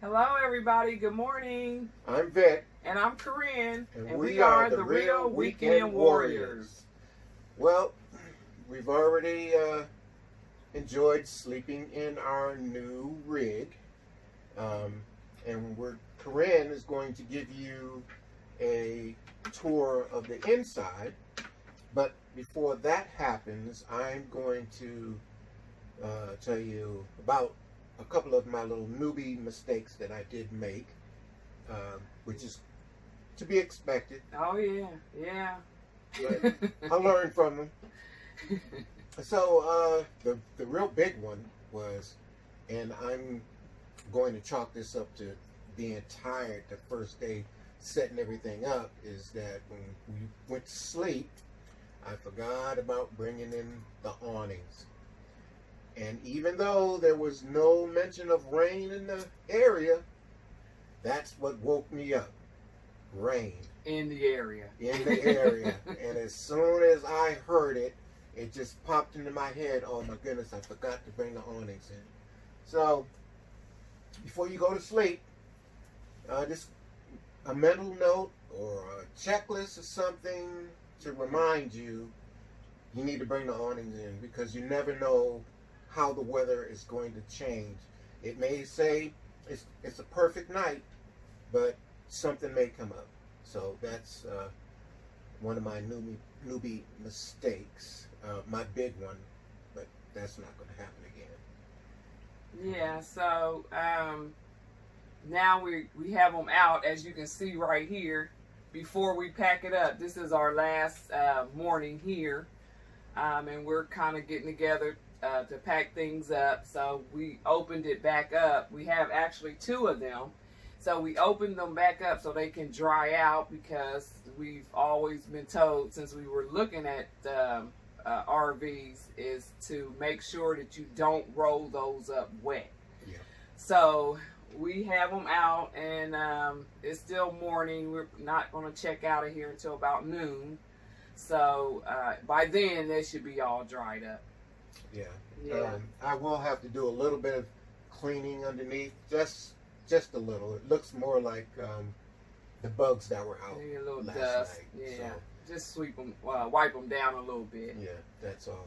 Hello, everybody. Good morning. I'm Vic. And I'm Corinne. And we are the Real Weekend Warriors. Well, we've already enjoyed sleeping in our new rig. And Corinne is going to give you a tour of the inside. But before that happens, I'm going to tell you about a couple of my little newbie mistakes that I did make, which is to be expected. Oh, yeah. But I learned from them. So the real big one was, and I'm going to chalk this up to being tired the first day setting everything up, is that when we went to sleep, I forgot about bringing in the awnings. And even though there was no mention of rain in the area, that's what woke me up. Rain. In the area. In the area. And as soon as I heard it, it just popped into my head, oh my goodness, I forgot to bring the awnings in. So, before you go to sleep, just a mental note or a checklist or something to remind you, you need to bring the awnings in, because you never know how the weather is going to change. It may say it's a perfect night, but something may come up. So that's one of my newbie mistakes, my big one, but that's not going to happen again. Yeah, so now we have them out, as you can see right here. Before we pack it up, this is our last morning here, and we're kind of getting together to pack things up. So we opened it back up. We have actually two of them. So we opened them back up so they can dry out, because we've always been told, since we were looking at RVs, is to make sure that you don't roll those up wet. Yeah. So we have them out, and it's still morning. We're not going to check out of here until about noon. So by then they should be all dried up. Yeah. I will have to do a little bit of cleaning underneath, just a little. It looks more like the bugs that were out Maybe a little last dust. night. Yeah. So, just sweep them, wipe them down a little bit. yeah, that's all.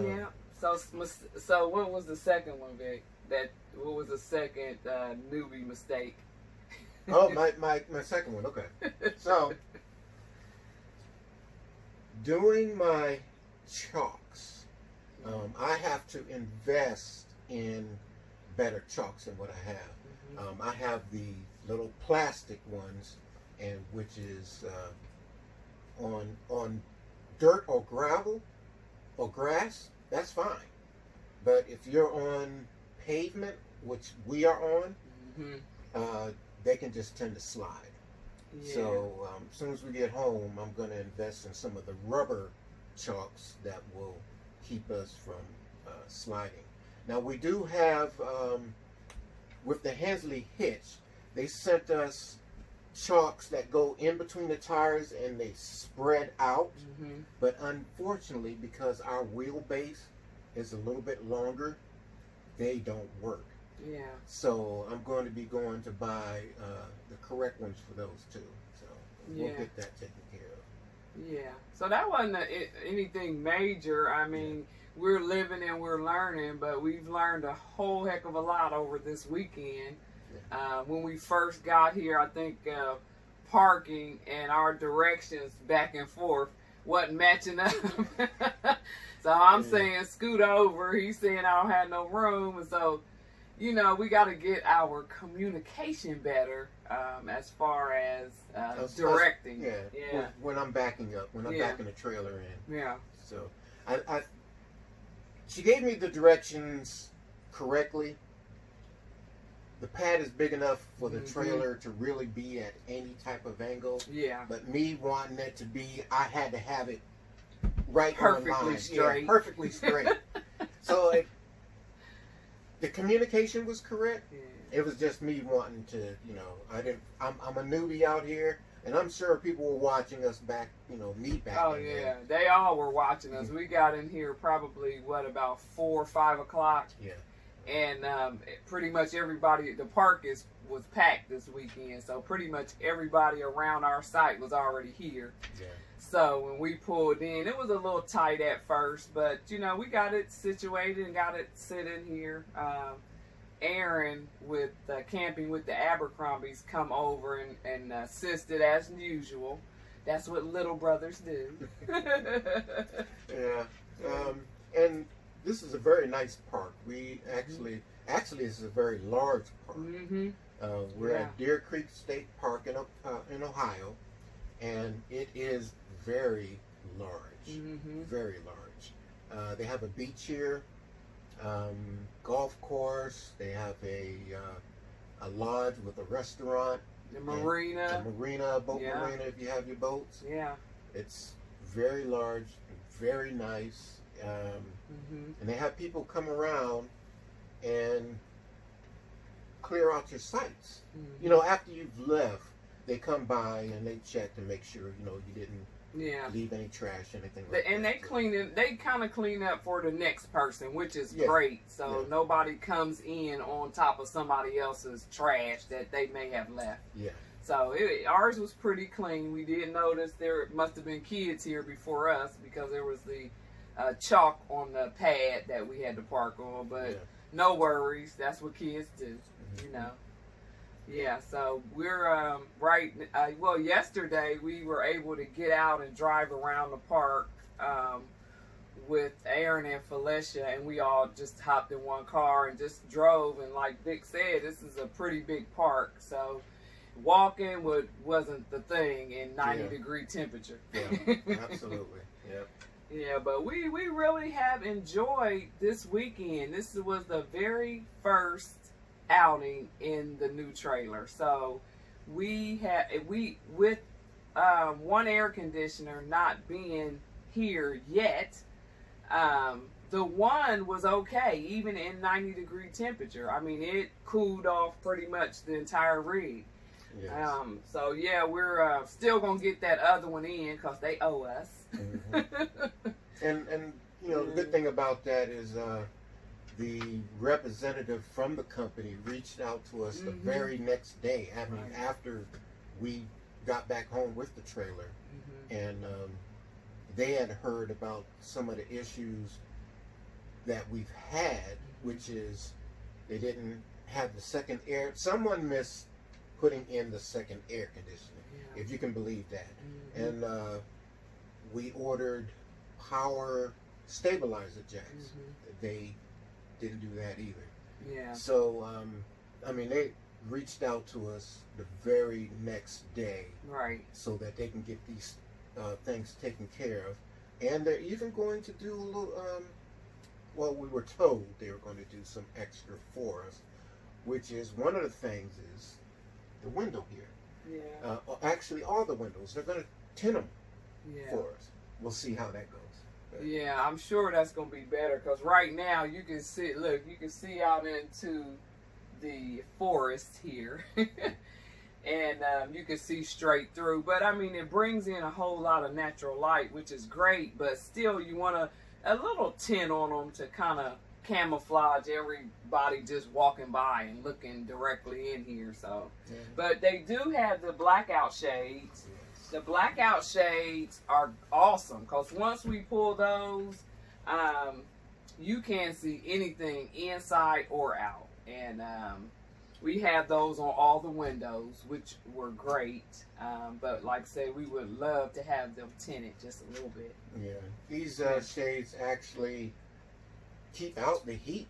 Yeah. So what was the second one, Vic? What was the second newbie mistake? Oh, my second one. Okay. So, doing my chalks, I have to invest in better chalks than what I have. Mm-hmm. I have the little plastic ones, and which is on dirt or gravel or grass, that's fine. But if you're on pavement, which we are on, Mm-hmm. they can just tend to slide. Yeah. So as soon as we get home, I'm going to invest in some of the rubber chalks that will keep us from sliding. Now we do have, with the Hensley hitch, they sent us chalks that go in between the tires and they spread out. Mm-hmm. But unfortunately, because our wheelbase is a little bit longer, they don't work. Yeah. So I'm going to be going to buy the correct ones for those too. So we'll get that taken care of. Yeah. So that wasn't anything major. I mean, we're living and we're learning, but we've learned a whole heck of a lot over this weekend. When we first got here, I think parking and our directions back and forth wasn't matching up. So I'm saying scoot over. He's saying I don't have no room. And so, we got to get our communication better as far as directing. Yeah. When I'm backing up, when I'm backing the trailer in. Yeah. So she gave me the directions correctly. The pad is big enough for the trailer to really be at any type of angle. Yeah. But me wanting it to be, I had to have it right perfectly on line. straight. Yeah, perfectly straight. So the communication was correct. Yeah. It was just me wanting to, I'm a newbie out here, and I'm sure people were watching us back, me back. Oh yeah, they all were watching us. We got in here probably about 4 or 5 o'clock. Yeah. and pretty much everybody. The park was packed this weekend, so pretty much everybody around our site was already here. Yeah. So when we pulled in, it was a little tight at first, but you know, we got it situated and got it sitting here. Aaron with Camping with the Abercrombies come over and assisted as usual. That's what little brothers do. Yeah. And this is a very nice park. We actually this is a very large park. Mm-hmm. We're at Deer Creek State Park in Ohio, and it is very large. Mm-hmm. Very large. They have a beach here. Golf course. They have a lodge with a restaurant. The marina. Boat marina if you have your boats. Yeah. It's very large, very nice. And they have people come around and clear out your sites. Mm-hmm. You know, after you've left, they come by and they check to make sure, you know, you didn't leave any trash, anything like that. And they clean it. They kind of clean up for the next person, which is Yeah. great. So Yeah. nobody comes in on top of somebody else's trash that they may have left. Yeah. So ours was pretty clean. We did notice there must have been kids here before us because there was the chalk on the pad that we had to park on. But no worries. That's what kids do, you know. Yeah, so we're well, yesterday we were able to get out and drive around the park with Aaron and Felicia, and we all just hopped in one car and just drove. And like Vic said, this is a pretty big park, so walking wasn't the thing in 90-degree temperature. Yeah, absolutely. Yep. Yeah, but we really have enjoyed this weekend. This was the very first outing in the new trailer. So with one air conditioner not being here yet, the one was okay even in 90-degree temperature. I mean, it cooled off pretty much the entire rig. Yes. So yeah, we're still gonna get that other one in because they owe us. Mm-hmm. and you know, the good thing about that is the representative from the company reached out to us the very next day, after we got back home with the trailer, and they had heard about some of the issues that we've had, which is they didn't have the second air. Someone missed putting in the second air conditioning, if you can believe that. And we ordered power stabilizer jacks. They didn't do that either. Yeah. So, I mean, they reached out to us the very next day, Right. so that they can get these things taken care of. And they're even going to do a little, well, we were told they were going to do some extra for us, which is one of the things is the window here. Yeah. Actually, all the windows, they're going to tint them Yeah. for us. We'll see how that goes. Yeah, I'm sure that's going to be better because right now you can see, look, you can see out into the forest here. And you can see straight through. But I mean, it brings in a whole lot of natural light, which is great. But still, you want a little tint on them to kind of camouflage everybody just walking by and looking directly in here. So, but they do have the blackout shades. The blackout shades are awesome because once we pull those, you can't see anything inside or out. And we have those on all the windows, which were great. But like I said, we would love to have them tinted just a little bit. Yeah, these shades actually keep out the heat.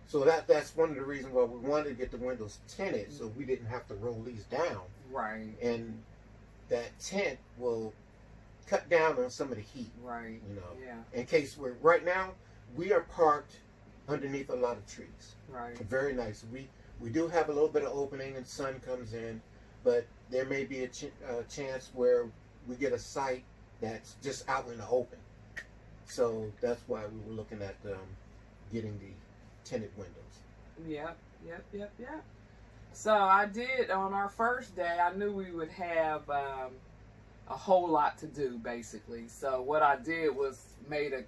So that's one of the reasons why we wanted to get the windows tinted, so we didn't have to roll these down. Right. And that tint will cut down on some of the heat. Right. You know. Yeah. In case right now we are parked underneath a lot of trees. Right. Very nice. We do have a little bit of opening and sun comes in, but there may be a chance where we get a site that's just out in the open. So that's why we were looking at getting the tinted windows. Yep. So I did, on our first day, I knew we would have a a whole lot to do, basically. So what I did was made a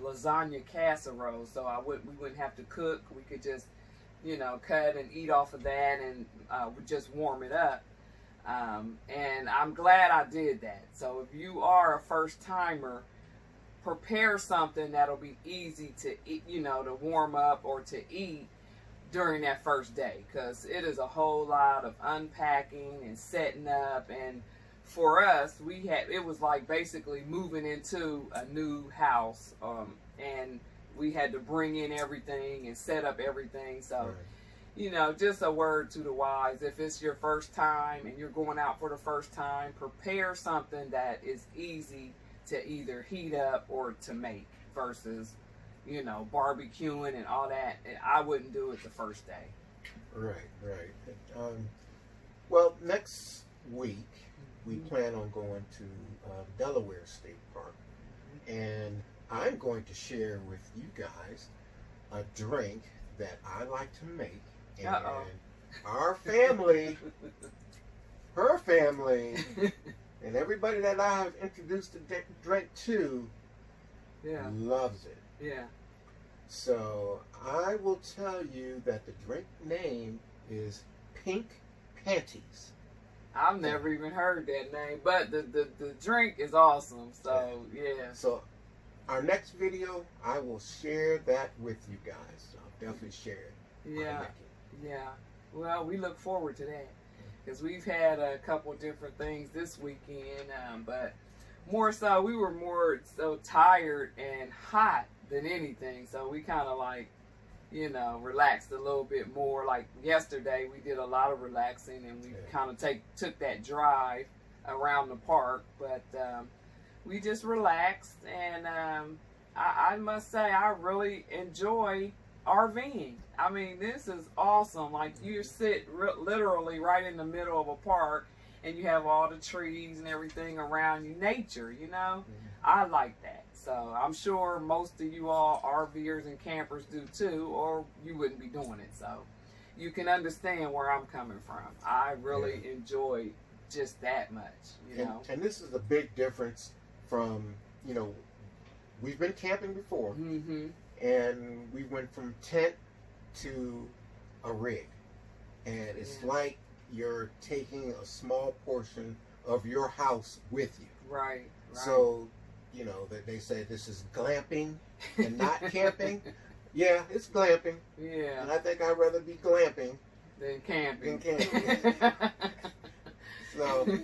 lasagna casserole, so we wouldn't have to cook. We could just, you know, cut and eat off of that, and just warm it up. And I'm glad I did that. So if you are a first timer, prepare something that'll be easy to eat, you know, to warm up or to eat during that first day, because it is a whole lot of unpacking and setting up. And for us, it was like basically moving into a new house, and we had to bring in everything and set up everything. So Right. you know, just a word to the wise, if it's your first time and you're going out for the first time, prepare something that is easy to either heat up or to make, versus, you know, barbecuing and all that. I wouldn't do it the first day. Right, right. Well, next week we plan on going to Delaware State Park, and I'm going to share with you guys a drink that I like to make, and our family, her family, and everybody that I've introduced the drink to, Yeah. loves it. Yeah. So I will tell you that the drink name is Pink Panties. I've never even heard that name, but the drink is awesome. So yeah. So our next video, I will share that with you guys. So I'll definitely share it. Yeah. Yeah. Well, we look forward to that, because we've had a couple different things this weekend, but more so we were more so tired and hot than anything. So we kind of like, you know, relaxed a little bit more. Like yesterday, we did a lot of relaxing, and we kind of took that drive around the park. But we just relaxed, and I must say I really enjoy RVing. I mean, this is awesome. Like, you sit literally right in the middle of a park, and you have all the trees and everything around you, nature, you know. I like that. So I'm sure most of you all RVers and campers do too, or you wouldn't be doing it. So you can understand where I'm coming from. I really enjoy just that much, you know. And this is a big difference from, you know, we've been camping before, and we went from tent to a rig, and it's like you're taking a small portion of your house with you. Right. So, you know, that they say this is glamping and not camping. Yeah, it's glamping. Yeah. And I think I'd rather be glamping than camping. So,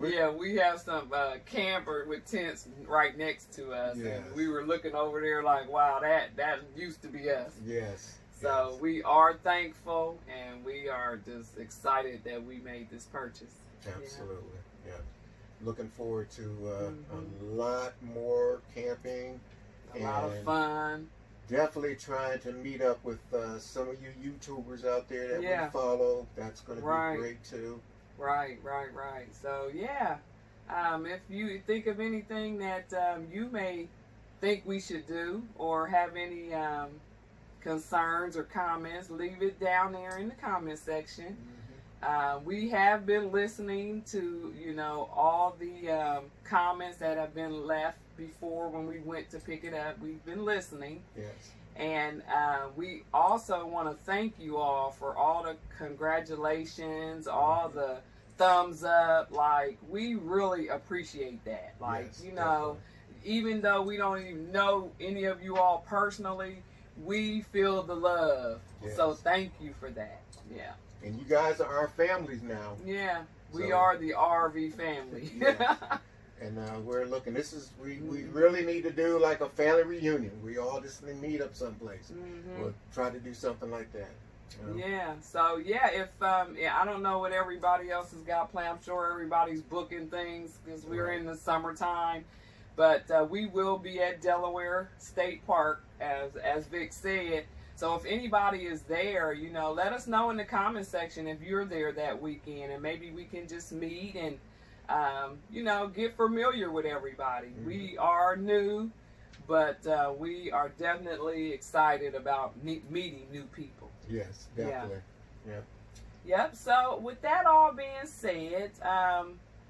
yeah, we have some camper with tents right next to us, and we were looking over there like, wow, that used to be us. Yes. So we are thankful, and we are just excited that we made this purchase. Absolutely. Yeah. Looking forward to a lot more camping. A lot of fun. Definitely trying to meet up with some of you YouTubers out there that we follow. That's going to be great too. Right. So yeah, if you think of anything that you may think we should do, or have any concerns or comments, leave it down there in the comment section. We have been listening to, you know, all the comments that have been left before when we went to pick it up. We've been listening. Yes. And we also want to thank you all for all the congratulations, all the thumbs up. Like, we really appreciate that. Like, you know, even though we don't even know any of you all personally, we feel the love. So thank you for that. Yeah. And you guys are our families now. Yeah. We are the RV family. And we're looking. We really need to do like a family reunion. We all just meet up someplace. We'll try to do something like that. Yeah. So yeah, if I don't know what everybody else has got planned. I'm sure everybody's booking things because we're in the summertime. But we will be at Delaware State Park, as Vic said. So if anybody is there, you know, let us know in the comment section if you're there that weekend, and maybe we can just meet and, you know, get familiar with everybody. We are new, but we are definitely excited about meeting new people. Yes, definitely. Yep. So with that all being said,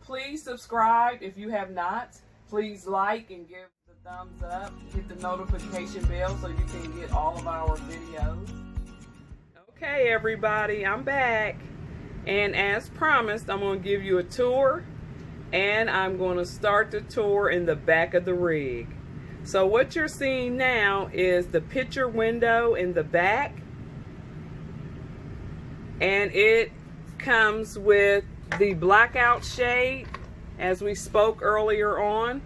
please subscribe if you have not. Please like and give the thumbs up. Hit the notification bell so you can get all of our videos. Okay, everybody, I'm back. And as promised, I'm going to give you a tour. And I'm going to start the tour in the back of the rig. So what you're seeing now is the picture window in the back. And it comes with the blackout shade, as we spoke earlier on.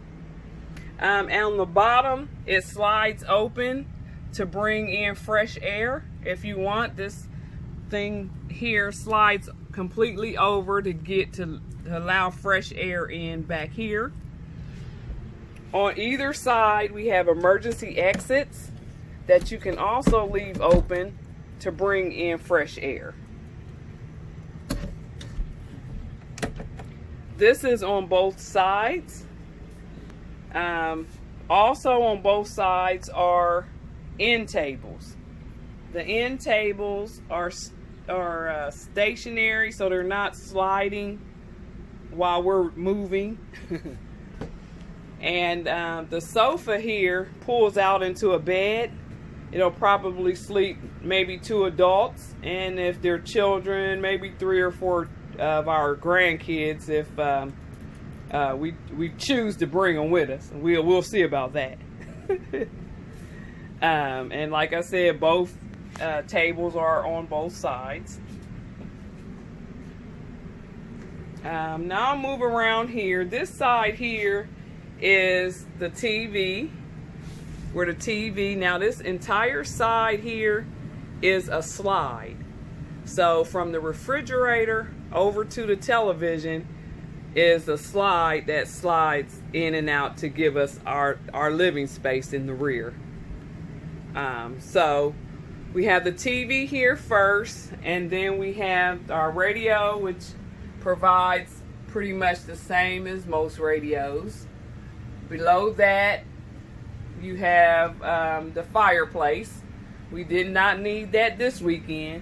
And on the bottom, it slides open to bring in fresh air. If you want, this thing here slides completely over to allow fresh air in back here. On either side, we have emergency exits that you can also leave open to bring in fresh air. This is on both sides. Also on both sides are end tables. The end tables are stationary, so they're not sliding while we're moving. And the sofa here pulls out into a bed. It'll probably sleep maybe 2 adults, and if they're children, maybe 3 or 4 of our grandkids, if we choose to bring them with us. We'll see about that. And like I said, both tables are on both sides. Now I'll move around here. This side here is the TV. Where the TV, now this entire side here is a slide. So from the refrigerator over to the television is a slide that slides in and out to give us our living space in the rear. So we have the TV here first, and then we have our radio, which provides pretty much the same as most radios. Below that, you have the fireplace. We did not need that this weekend,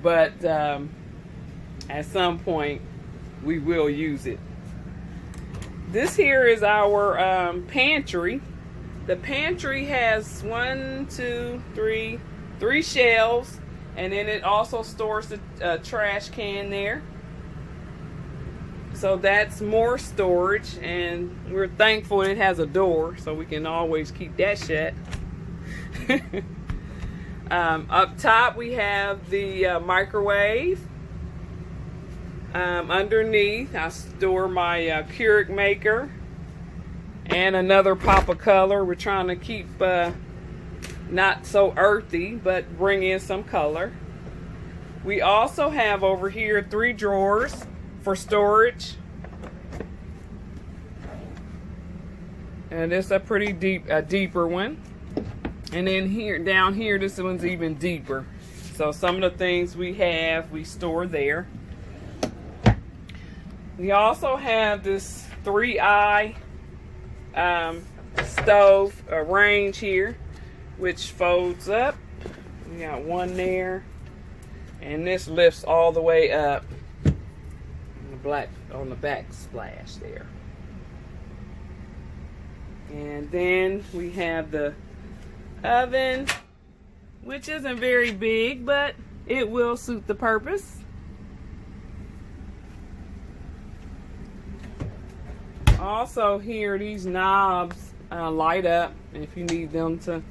but at some point we will use it. This here is our pantry. The pantry has 3 shelves, and then it also stores the trash can there. So that's more storage, and we're thankful it has a door so we can always keep that shut. Up top we have the microwave. Underneath I store my Keurig maker and another pop of color. We're trying to keep not so earthy, but bring in some color. We also have over here 3 drawers for storage, and it's a pretty deeper one. And then here, down here, this one's even deeper. So some of the things we store there. We also have this 3-eye stove range here, which folds up. We got one there, and this lifts all the way up on the backsplash there. And then we have the oven, which isn't very big, but it will suit the purpose. Also here, these knobs light up if you need them to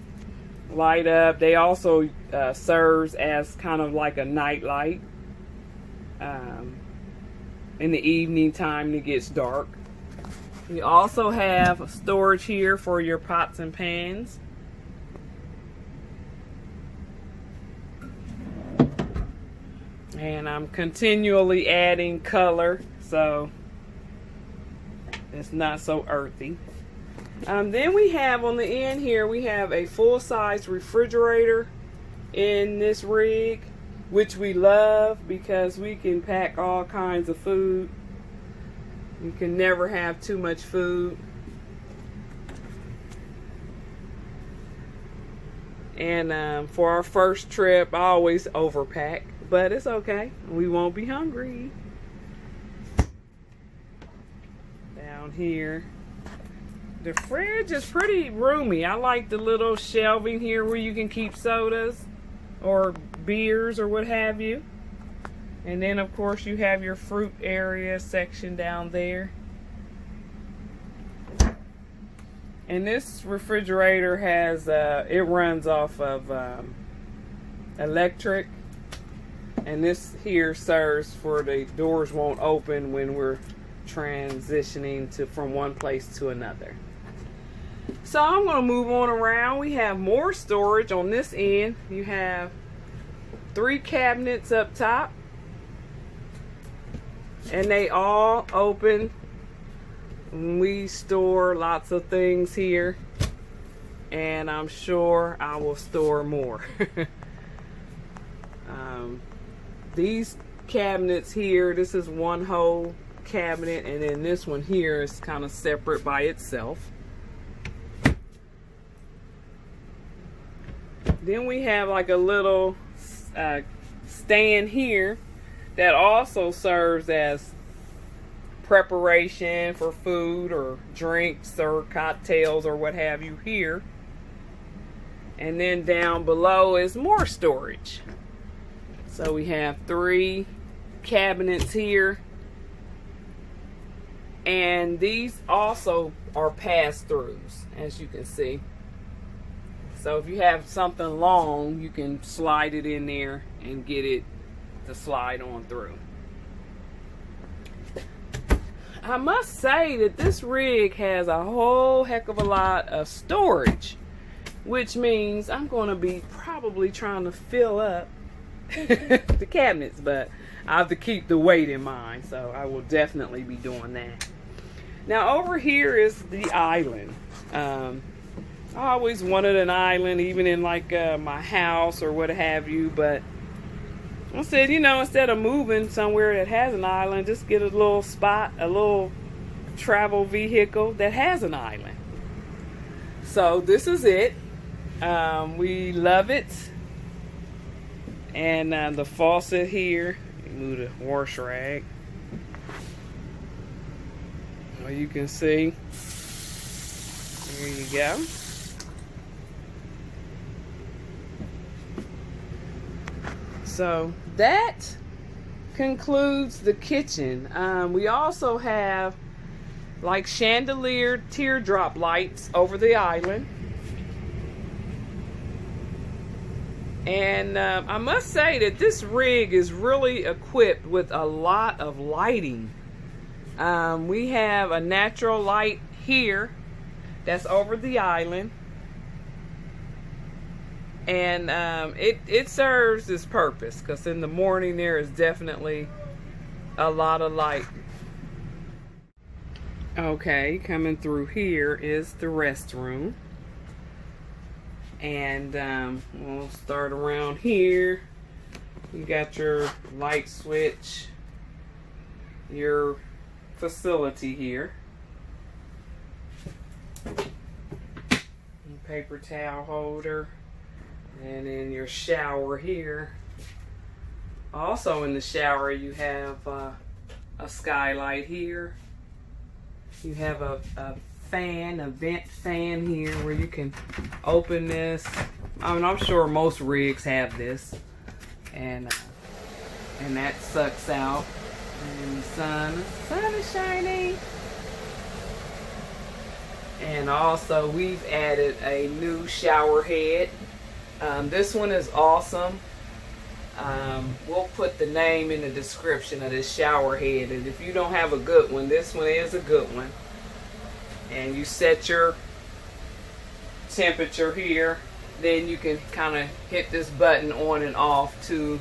light up. They also serves as kind of like a night light in the evening time when it gets dark. We also have storage here for your pots and pans. And I'm continually adding color so it's not so earthy. Then we have on the end here, we have a full-size refrigerator in this rig, which we love because we can pack all kinds of food. You can never have too much food. And for our first trip, I always overpack, but it's okay. We won't be hungry. Down here. The fridge is pretty roomy. I like the little shelving here where you can keep sodas or beers or what have you. And then of course you have your fruit area section down there. And this refrigerator has, it runs off of electric. And this here serves for the doors won't open when we're transitioning from one place to another. So I'm going to move on around. We have more storage on this end. You have 3 cabinets up top. And they all open. We store lots of things here. And I'm sure I will store more. These cabinets here, this is one whole cabinet, and then this one here is kind of separate by itself. Then we have like a little stand here that also serves as preparation for food or drinks or cocktails or what have you here. And then down below is more storage. So we have 3 cabinets here. And these also are pass-throughs, as you can see. So if you have something long, you can slide it in there and get it to slide on through. I must say that this rig has a whole heck of a lot of storage, which means I'm going to be probably trying to fill up the cabinets, but I have to keep the weight in mind, so I will definitely be doing that. Now over here is the island. I always wanted an island, even in like my house or what have you, but I said, you know, instead of moving somewhere that has an island, just get a little spot, a little travel vehicle that has an island. So this is it. We love it. And the faucet here, move the wash rag. Well, you can see, there you go. So that concludes the kitchen. We also have like chandelier teardrop lights over the island. And I must say that this rig is really equipped with a lot of lighting. We have a natural light here that's over the island. And it serves its purpose, because in the morning there is definitely a lot of light. Okay, coming through here is the restroom. And we'll start around here. You got your light switch, your facility here, paper towel holder, and then your shower here. Also in the shower you have a skylight here. You have a fan, a vent fan here where you can open this. I mean, I'm sure most rigs have this, and that sucks out. And the sun is shining. And also we've added a new shower head. This one is awesome. We'll put the name in the description of this shower head, and if you don't have a good one, this one is a good one. And you set your temperature here, then you can kind of hit this button on and off to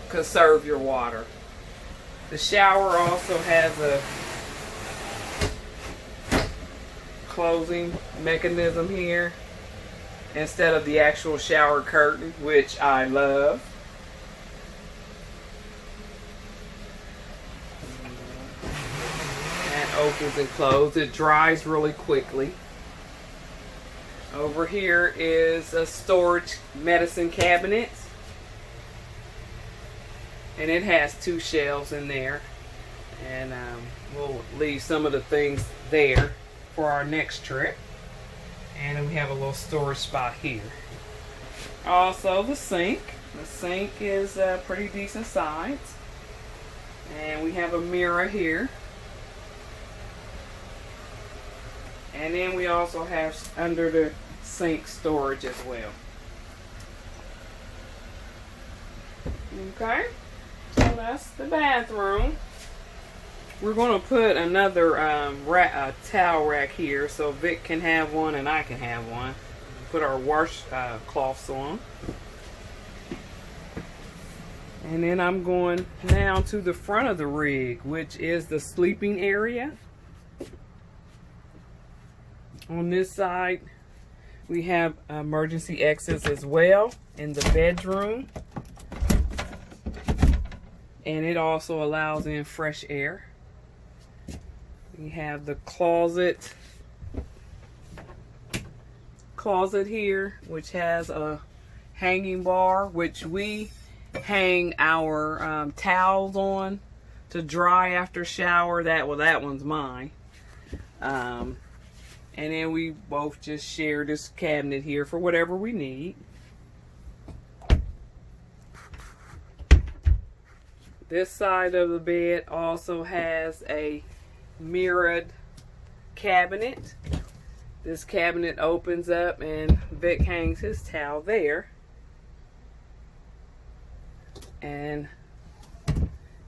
conserve your water. The shower also has a closing mechanism here instead of the actual shower curtain, which I love. Opens and closes. It dries really quickly. Over here is a storage medicine cabinet, and it has 2 shelves in there. And we'll leave some of the things there for our next trip. And then we have a little storage spot here. Also the sink. The sink is pretty decent size. And we have a mirror here. And then we also have under the sink storage as well. Okay, so that's the bathroom. We're going to put another towel rack here so Vic can have one and I can have one. Put our wash cloths on. And then I'm going now to the front of the rig, which is the sleeping area. On this side, we have emergency exits as well in the bedroom. And it also allows in fresh air. We have the closet here, which has a hanging bar, which we hang our towels on to dry after shower. That one's mine. And then we both just share this cabinet here for whatever we need. This side of the bed also has a mirrored cabinet. This cabinet opens up and Vic hangs his towel there. And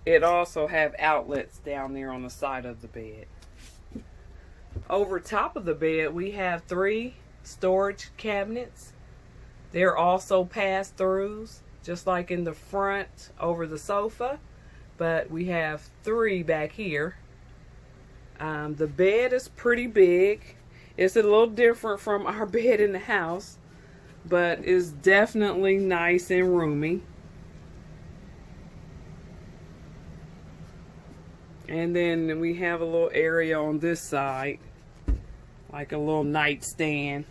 it also have outlets down there on the side of the bed. Over top of the bed, we have 3 storage cabinets. They're also pass-throughs, just like in the front over the sofa. But we have 3 back here. The bed is pretty big. It's a little different from our bed in the house, but it's definitely nice and roomy. And then we have a little area on this side, like a little nightstand.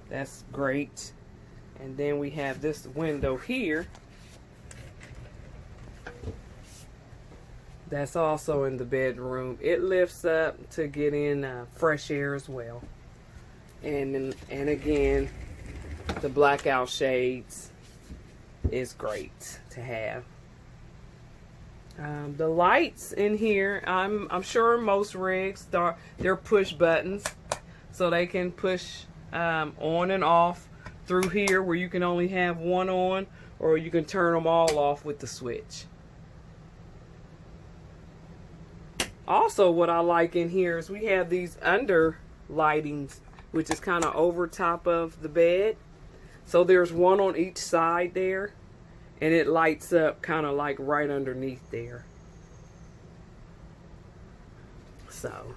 That's great. And then we have this window here. That's also in the bedroom. It lifts up to get in fresh air as well. And again, the blackout shades is great to have. The lights in here, I'm sure most rigs, they're push buttons. So they can push on and off through here where you can only have one on, or you can turn them all off with the switch. Also, what I like in here is we have these under lightings, which is kind of over top of the bed. So there's one on each side there, and it lights up kind of like right underneath there. So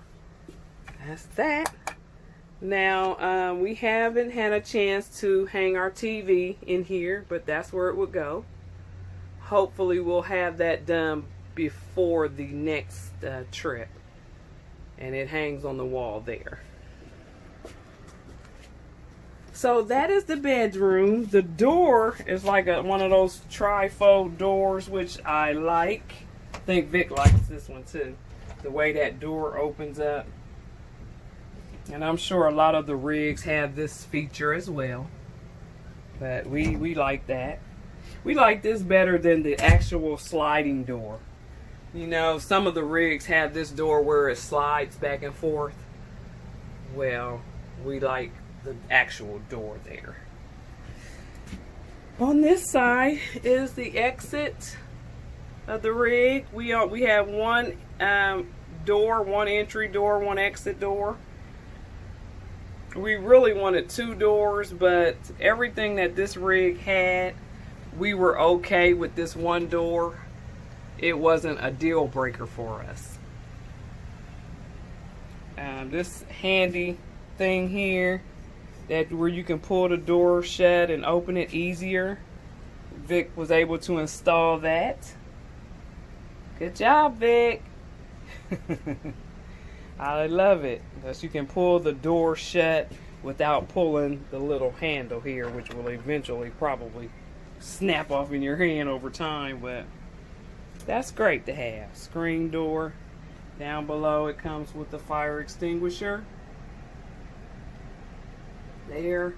that's that. Now, we haven't had a chance to hang our TV in here, but that's where it would go. Hopefully we'll have that done before the next trip, and it hangs on the wall there. So that is the bedroom. The door is like one of those trifold doors, which I like. I think Vic likes this one too, the way that door opens up. And I'm sure a lot of the rigs have this feature as well, but we like that. We like this better than the actual sliding door. You know, some of the rigs have this door where it slides back and forth. Well, we like the actual door there. On this side is the exit of the rig. We have one door, one entry door, one exit door. We really wanted 2 doors, but everything that this rig had, we were okay with this one door. It wasn't a deal breaker for us. This handy thing here, that where you can pull the door shut and open it easier, Vic was able to install that. Good job, Vic. I love it, because you can pull the door shut without pulling the little handle here, which will eventually probably snap off in your hand over time, but That's great to have. Screen door. Down below it comes with the fire extinguisher. There.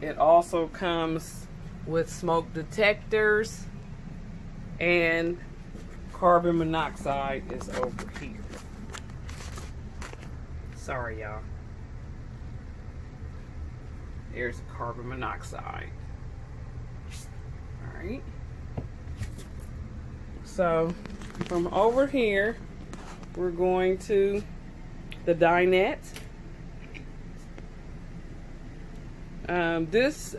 It also comes with smoke detectors, and carbon monoxide is over here. Sorry, y'all. There's carbon monoxide. Alright. So, from over here, we're going to the dinette. This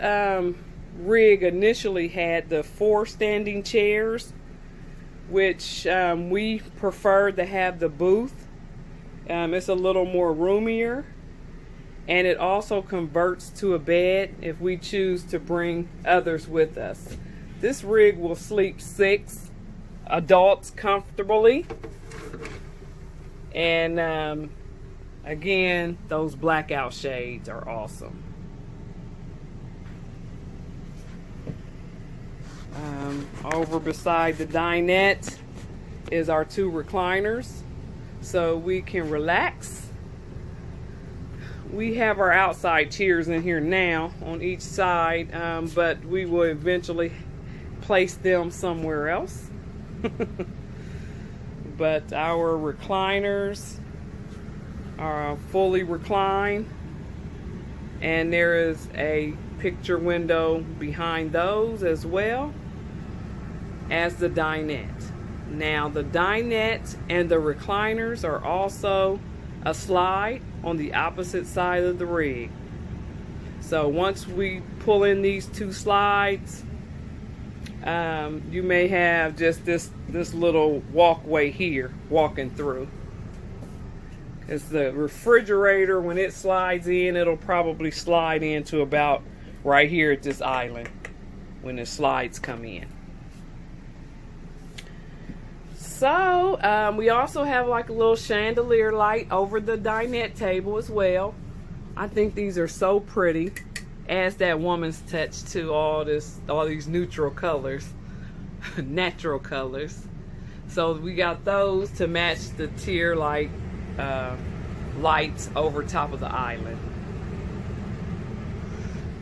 rig initially had the 4 standing chairs, which we prefer to have the booth. It's a little more roomier, and it also converts to a bed if we choose to bring others with us. This rig will sleep 6 adults comfortably, and again, those blackout shades are awesome. Over beside the dinette is our 2 recliners, so we can relax. We have our outside chairs in here now on each side, but we will eventually place them somewhere else. But our recliners are fully reclined, and there is a picture window behind those as well as the dinette. Now the dinette and the recliners are also a slide on the opposite side of the rig. So once we pull in these 2 slides, you may have just this little walkway here walking through. It's the refrigerator. When it slides in, it'll probably slide into about right here at this island when the slides come in. So we also have like a little chandelier light over the dinette table as well. I think these are so pretty. Adds that woman's touch to all these neutral colors, natural colors. So we got those to match the tier light lights over top of the island.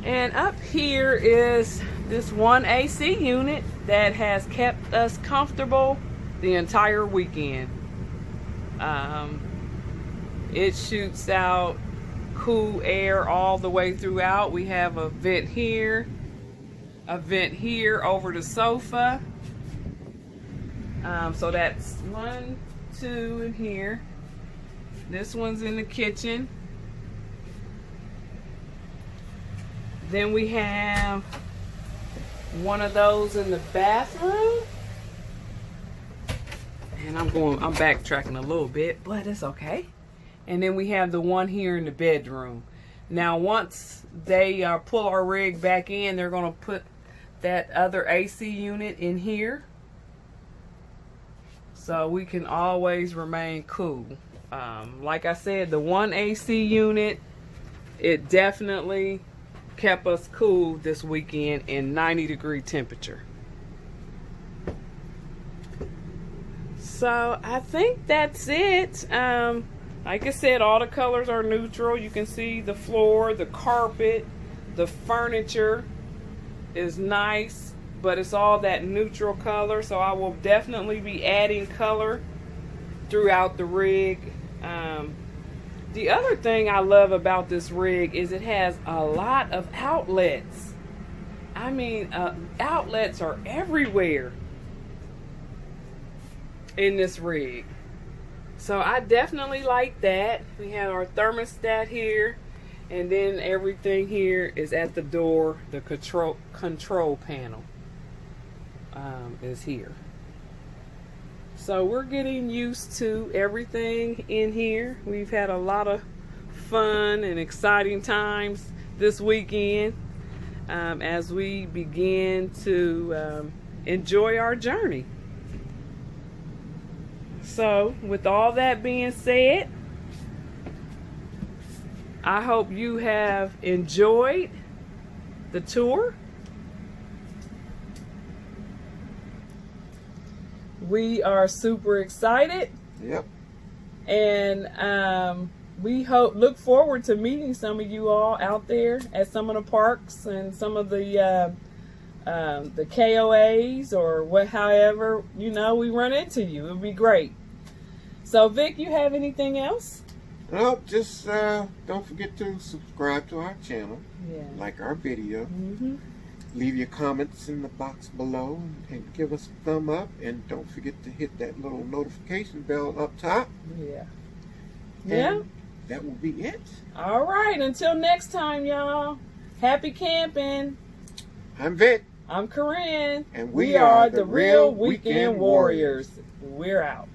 And up here is this one AC unit that has kept us comfortable the entire weekend. It shoots out cool air all the way throughout. We have a vent here over the sofa. So that's 1, 2 in here. This one's in the kitchen. Then we have one of those in the bathroom. And I'm backtracking a little bit, but it's okay. And then we have the one here in the bedroom. Now, once they pull our rig back in, they're going to put that other AC unit in here, so we can always remain cool. Like I said, the one AC unit, it definitely kept us cool this weekend in 90-degree temperature. So I think that's it. Like I said, all the colors are neutral. You can see the floor, the carpet, the furniture is nice, but it's all that neutral color. So I will definitely be adding color throughout the rig. The other thing I love about this rig is it has a lot of outlets. I mean, outlets are everywhere in this rig. So I definitely like that. We have our thermostat here, and then everything here is at the door. The control panel is here. So we're getting used to everything in here. We've had a lot of fun and exciting times this weekend as we begin to enjoy our journey. So, with all that being said, I hope you have enjoyed the tour. we are super excited. Yep. And we look forward to meeting some of you all out there at some of the parks and some of the KOAs or however, we run into you. It would be great. So, Vic, you have anything else? No, just don't forget to subscribe to our channel. Yeah. Like our video. Mm-hmm. Leave your comments in the box below and give us a thumb up. And don't forget to hit that little notification bell up top. Yeah. And yeah. that will be it. All right. Until next time, y'all. Happy camping. I'm Vic. I'm Corinne. And we are the Real Weekend Warriors. We're out.